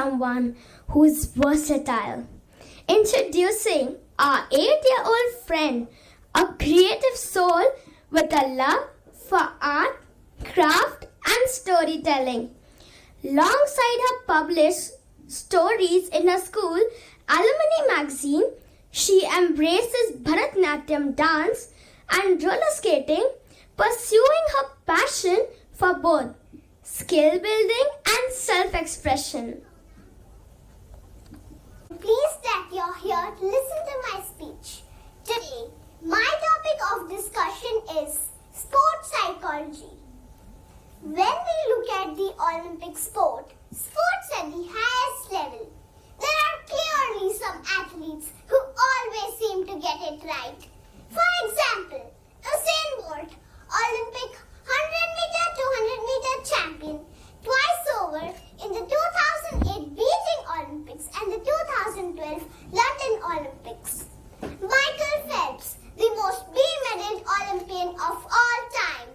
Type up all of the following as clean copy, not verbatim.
someone who's versatile. Introducing our 8-year-old friend, a creative soul with a love for art, craft, and storytelling. Alongside her published stories in her school alumni magazine, she embraces Bharatanatyam dance and roller skating, pursuing her passion for both skill building and self-expression. Pleased that you're here to listen to my speech. Today, my topic of discussion is sports psychology. When we look at the Olympic sports at the highest level, there are clearly some athletes who always seem to get it right. For example, Usain Bolt, Olympic 100-meter, 200-meter champion, twice over in the 2008 Beijing Olympics and the 2012 London Olympics. Michael Phelps, the most B-medaled Olympian of all time.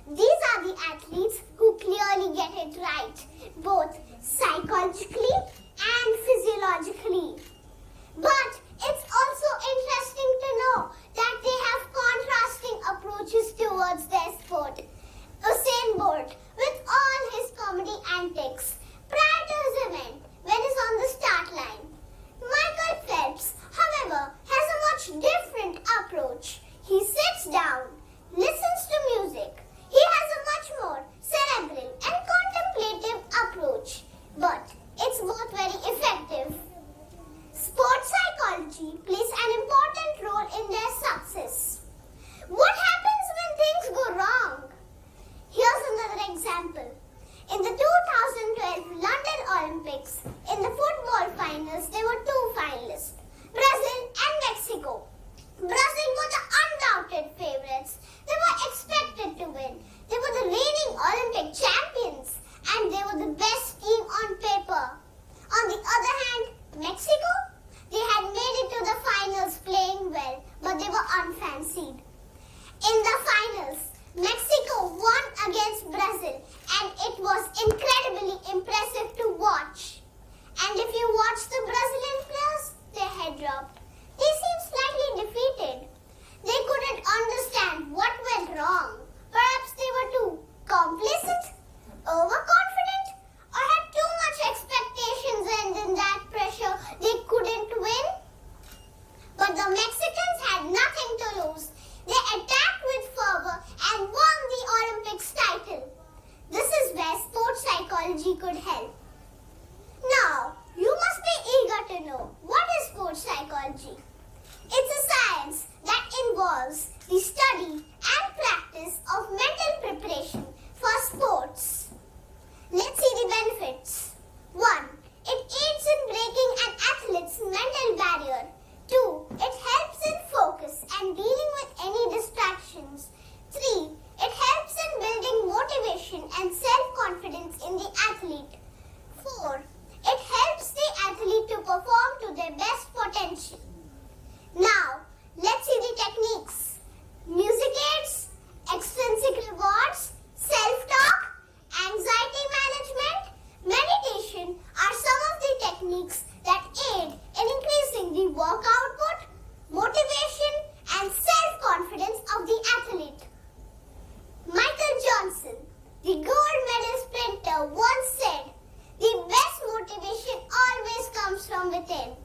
These are the athletes who clearly get it right, both psychologically and physiologically. But it's also interesting to know that they have contrasting approaches towards their sport. Usain Bolt, with all his comedy antics, prior to his event, when he's on the start line. Michael Phelps, however, has a much different approach. He sits down, listens to music. He has a much more cerebral and contemplative approach, but it's both very effective. Sports psychology plays an important role in their success. What happens when things go wrong? Here's another example. In the 2012 London Olympics, in the football finals, there were two finalists, Brazil and Mexico. Brazil were the undoubted favorites. They were expected to win. They were the reigning Olympic champions and they were the best team on paper. On the other hand, Mexico, they had made it to the finals playing well, but they were unfancied. In the finals, Mexico won against Brazil and it was incredibly impressive to watch. And if you watch the Brazilian players, their head dropped. They seemed slightly defeated. They couldn't understand what went wrong. Perhaps they were too complacent, overconfident, or had too much expectations and in that pressure they couldn't win. But the Mexicans had nothing to lose. They attacked with fervor and won the Olympics title. This is where sports psychology could help. Now, you must be eager to know what is sports psychology. It's a science that involves the study and practice of mental preparation for sports. Let's see the benefits. 1. It aids in breaking an athlete's mental barrier. 2. It helps in focus and dealing with any distractions. 3. It helps in building motivation and self-confidence in the athlete. 4. It helps the athlete to perform to their best potential. Now, let's see the techniques. Music aids, extrinsic rewards, self-talk, anxiety management, meditation are some of the techniques that aid in increasing the work output, motivation, and self-confidence of the athlete. Michael Johnson, the gold medal sprinter, once said, "The best motivation always comes from within."